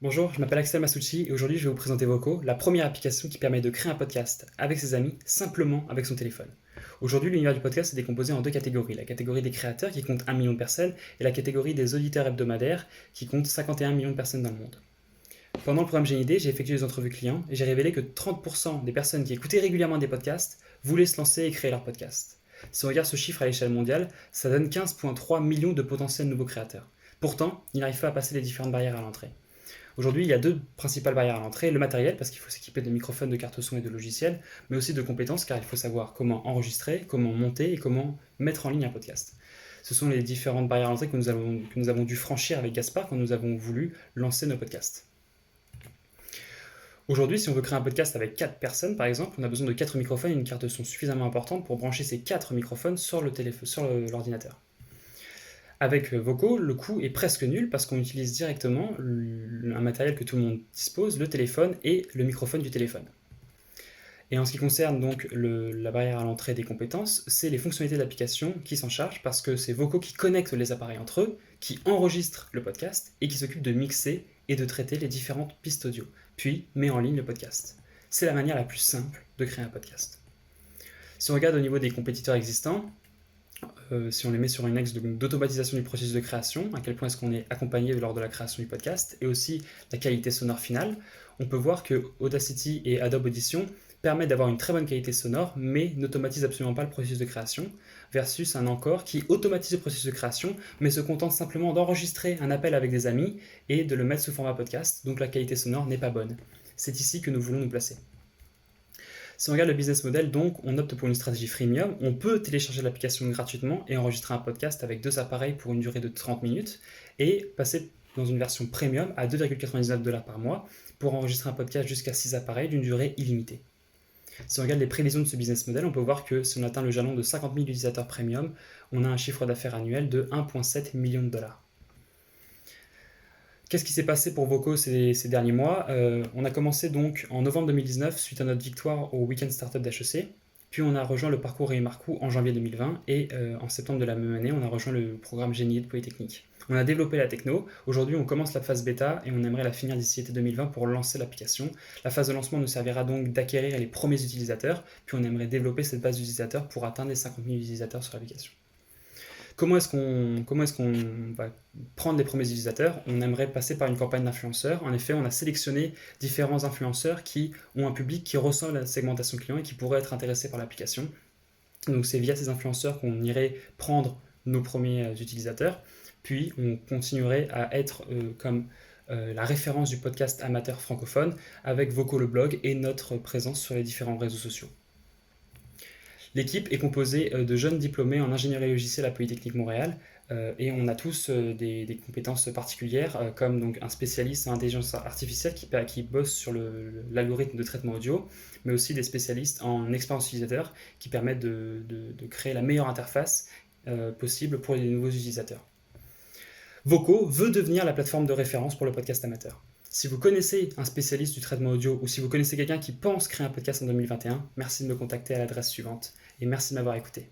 Bonjour, je m'appelle Axel Masucci et aujourd'hui je vais vous présenter Voco, la première application qui permet de créer un podcast avec ses amis simplement avec son téléphone. Aujourd'hui, l'univers du podcast est décomposé en deux catégories, la catégorie des créateurs qui compte 1 million de personnes et la catégorie des auditeurs hebdomadaires qui compte 51 millions de personnes dans le monde. Pendant le programme GNID, j'ai effectué des entrevues clients et j'ai révélé que 30% des personnes qui écoutaient régulièrement des podcasts voulaient se lancer et créer leur podcast. Si on regarde ce chiffre à l'échelle mondiale, ça donne 15,3 millions de potentiels nouveaux créateurs. Pourtant, ils n'arrivent pas à passer les différentes barrières à l'entrée. Aujourd'hui, il y a deux principales barrières à l'entrée, le matériel, parce qu'il faut s'équiper de microphones, de cartes son et de logiciels, mais aussi de compétences, car il faut savoir comment enregistrer, comment monter et comment mettre en ligne un podcast. Ce sont les différentes barrières à l'entrée que nous avons dû franchir avec Gaspard quand nous avons voulu lancer nos podcasts. Aujourd'hui, si on veut créer un podcast avec 4 personnes, par exemple, on a besoin de 4 microphones et une carte son suffisamment importante pour brancher ces 4 microphones sur l'ordinateur. Avec Voco, le coût est presque nul parce qu'on utilise directement un matériel que tout le monde dispose, le téléphone et le microphone du téléphone. Et en ce qui concerne donc la barrière à l'entrée des compétences, c'est les fonctionnalités de l'application qui s'en chargent parce que c'est Voco qui connecte les appareils entre eux, qui enregistre le podcast et qui s'occupe de mixer et de traiter les différentes pistes audio, puis met en ligne le podcast. C'est la manière la plus simple de créer un podcast. Si on regarde au niveau des compétiteurs existants, si on les met sur une axe d'automatisation du processus de création, à quel point est-ce qu'on est accompagné lors de la création du podcast, et aussi la qualité sonore finale, on peut voir que Audacity et Adobe Audition permettent d'avoir une très bonne qualité sonore, mais n'automatisent absolument pas le processus de création, versus un Anchor qui automatise le processus de création, mais se contente simplement d'enregistrer un appel avec des amis et de le mettre sous format podcast, donc la qualité sonore n'est pas bonne. C'est ici que nous voulons nous placer. Si on regarde le business model, donc, on opte pour une stratégie freemium. On peut télécharger l'application gratuitement et enregistrer un podcast avec 2 appareils pour une durée de 30 minutes et passer dans une version premium à 2,99$ par mois pour enregistrer un podcast jusqu'à 6 appareils d'une durée illimitée. Si on regarde les prévisions de ce business model, on peut voir que si on atteint le jalon de 50 000 utilisateurs premium, on a un chiffre d'affaires annuel de 1,7 million de dollars. Qu'est-ce qui s'est passé pour Voco ces derniers mois? On a commencé donc en novembre 2019 suite à notre victoire au Weekend Startup d'HEC. Puis on a rejoint le parcours Rémarcou en janvier 2020 et en septembre de la même année, on a rejoint le programme GNID de Polytechnique. On a développé la techno. Aujourd'hui, on commence la phase bêta et on aimerait la finir d'ici été 2020 pour lancer l'application. La phase de lancement nous servira donc d'acquérir les premiers utilisateurs, puis on aimerait développer cette base d'utilisateurs pour atteindre les 50 000 utilisateurs sur l'application. Comment est-ce qu'on va prendre les premiers utilisateurs? On aimerait passer par une campagne d'influenceurs. En effet, on a sélectionné différents influenceurs qui ont un public qui ressent la segmentation client et qui pourrait être intéressé par l'application. Donc c'est via ces influenceurs qu'on irait prendre nos premiers utilisateurs. Puis on continuerait à être comme la référence du podcast amateur francophone avec Voco le blog et notre présence sur les différents réseaux sociaux. L'équipe est composée de jeunes diplômés en ingénierie logicielle à Polytechnique Montréal et on a tous des compétences particulières comme donc un spécialiste en intelligence artificielle qui bosse sur l'algorithme de traitement audio, mais aussi des spécialistes en expérience utilisateur qui permettent de créer la meilleure interface possible pour les nouveaux utilisateurs. Voco veut devenir la plateforme de référence pour le podcast amateur. Si vous connaissez un spécialiste du traitement audio ou si vous connaissez quelqu'un qui pense créer un podcast en 2021, merci de me contacter à l'adresse suivante et merci de m'avoir écouté.